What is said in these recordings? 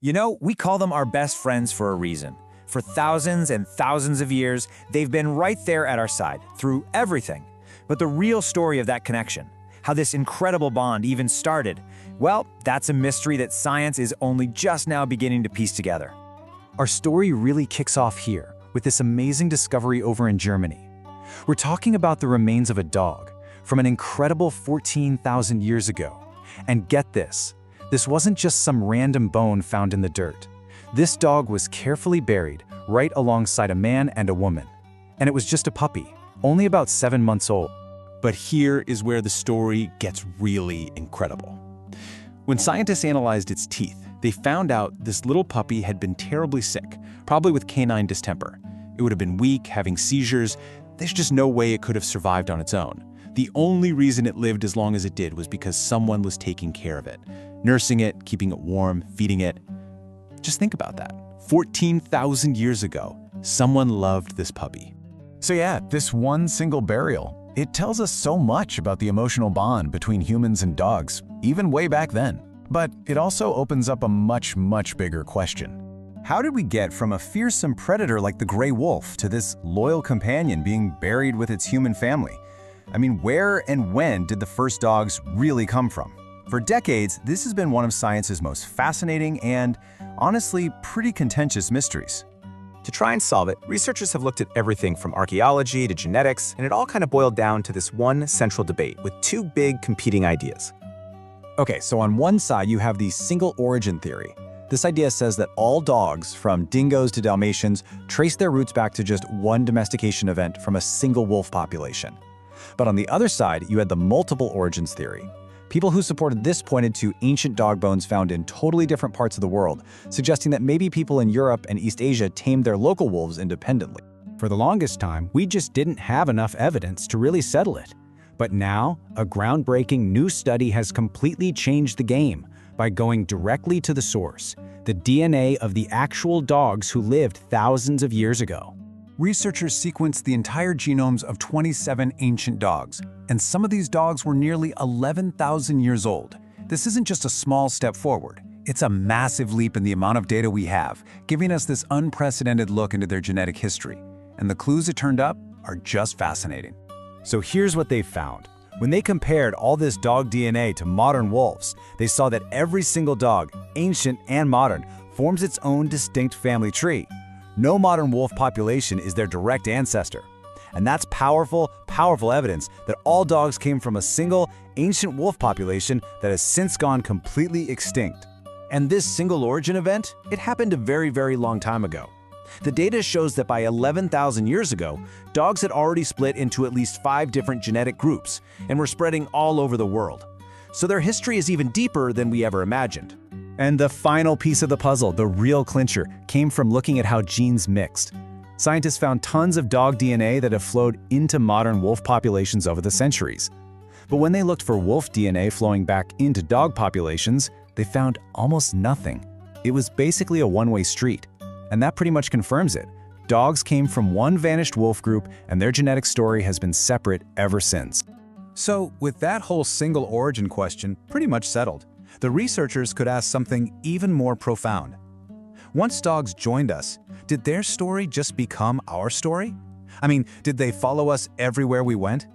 You know, we call them our best friends for a reason. For thousands and thousands of years, they've been right there at our side, through everything. But the real story of that connection, how this incredible bond even started, well, that's a mystery that science is only just now beginning to piece together. Our story really kicks off here, with this amazing discovery over in Germany. We're talking about the remains of a dog from an incredible 14,000 years ago. And get this wasn't just some random bone found in the dirt. This dog was carefully buried right alongside a man and a woman. And it was just a puppy, only about 7 months old. But here is where the story gets really incredible. When scientists analyzed its teeth, they found out this little puppy had been terribly sick, probably with canine distemper. It would have been weak, having seizures. There's just no way it could have survived on its own. The only reason it lived as long as it did was because someone was taking care of it, nursing it, keeping it warm, feeding it. Just think about that. 14,000 years ago, someone loved this puppy. So yeah, this one single burial, it tells us so much about the emotional bond between humans and dogs, even way back then. But it also opens up a much bigger question. How did we get from a fearsome predator like the gray wolf to this loyal companion being buried with its human family? I mean, where and when did the first dogs really come from? For decades, this has been one of science's most fascinating and, honestly, pretty contentious mysteries. To try and solve it, researchers have looked at everything from archaeology to genetics, and it all kind of boiled down to this one central debate with two big competing ideas. Okay, so on one side you have the single origin theory. This idea says that all dogs, from dingoes to Dalmatians, trace their roots back to just one domestication event from a single wolf population. But on the other side, you had the multiple origins theory. People who supported this pointed to ancient dog bones found in totally different parts of the world, suggesting that maybe people in Europe and East Asia tamed their local wolves independently. For the longest time, we just didn't have enough evidence to really settle it. But now, a groundbreaking new study has completely changed the game by going directly to the source, the DNA of the actual dogs who lived thousands of years ago. Researchers sequenced the entire genomes of 27 ancient dogs, and some of these dogs were nearly 11,000 years old. This isn't just a small step forward. It's a massive leap in the amount of data we have, giving us this unprecedented look into their genetic history. And the clues it turned up are just fascinating. So here's what they found. When they compared all this dog DNA to modern wolves, they saw that every single dog, ancient and modern, forms its own distinct family tree. No modern wolf population is their direct ancestor. And that's powerful evidence that all dogs came from a single, ancient wolf population that has since gone completely extinct. And this single origin event, it happened a very long time ago. The data shows that by 11,000 years ago, dogs had already split into at least 5 different genetic groups and were spreading all over the world. So their history is even deeper than we ever imagined. And the final piece of the puzzle, the real clincher, came from looking at how genes mixed. Scientists found tons of dog DNA that have flowed into modern wolf populations over the centuries. But when they looked for wolf DNA flowing back into dog populations, they found almost nothing. It was basically a one-way street. And that pretty much confirms it. Dogs came from one vanished wolf group, and their genetic story has been separate ever since. So, with that whole single origin question pretty much settled, the researchers could ask something even more profound. Once dogs joined us, did their story just become our story? I mean, did they follow us everywhere we went?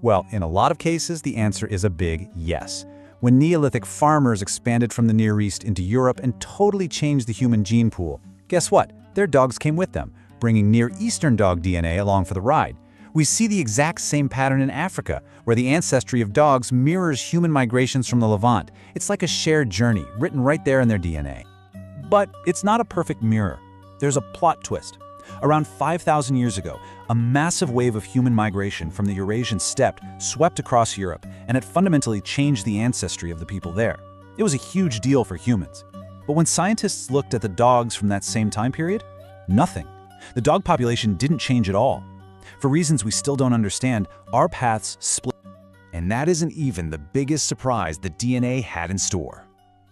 Well, in a lot of cases, the answer is a big yes. When Neolithic farmers expanded from the Near East into Europe and totally changed the human gene pool, guess what? Their dogs came with them, bringing Near Eastern dog DNA along for the ride. We see the exact same pattern in Africa, where the ancestry of dogs mirrors human migrations from the Levant. It's like a shared journey, written right there in their DNA. But it's not a perfect mirror. There's a plot twist. Around 5,000 years ago, a massive wave of human migration from the Eurasian steppe swept across Europe, and it fundamentally changed the ancestry of the people there. It was a huge deal for humans. But when scientists looked at the dogs from that same time period, nothing. The dog population didn't change at all. For reasons we still don't understand, our paths split. And that isn't even the biggest surprise the DNA had in store.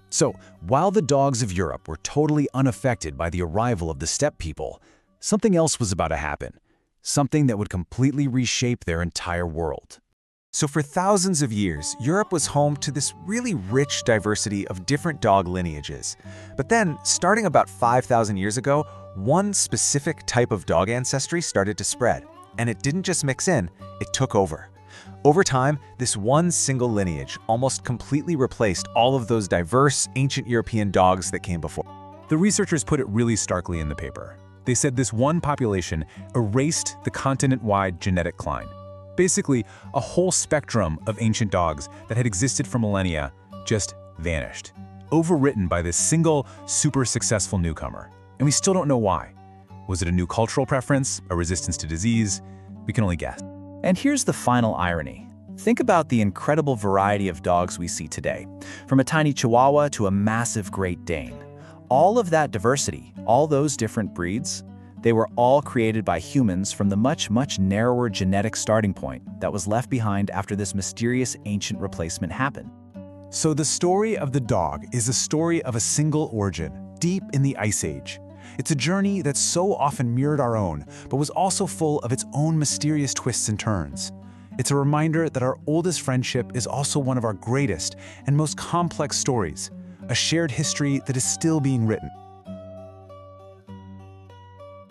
So, while the dogs of Europe were totally unaffected by the arrival of the steppe people, something else was about to happen. Something that would completely reshape their entire world. So for thousands of years, Europe was home to this really rich diversity of different dog lineages. But then, starting about 5,000 years ago, one specific type of dog ancestry started to spread. And it didn't just mix in, it took over. Over time, this one single lineage almost completely replaced all of those diverse, ancient European dogs that came before. The researchers put it really starkly in the paper. They said this one population erased the continent-wide genetic line. Basically, a whole spectrum of ancient dogs that had existed for millennia just vanished, overwritten by this single, super successful newcomer. And we still don't know why. Was it a new cultural preference, a resistance to disease? We can only guess. And here's the final irony. Think about the incredible variety of dogs we see today, from a tiny Chihuahua to a massive Great Dane. All of that diversity, all those different breeds, they were all created by humans from the much, much narrower genetic starting point that was left behind after this mysterious ancient replacement happened. So the story of the dog is a story of a single origin, deep in the Ice Age. It's a journey that so often mirrored our own, but was also full of its own mysterious twists and turns. It's a reminder that our oldest friendship is also one of our greatest and most complex stories, a shared history that is still being written.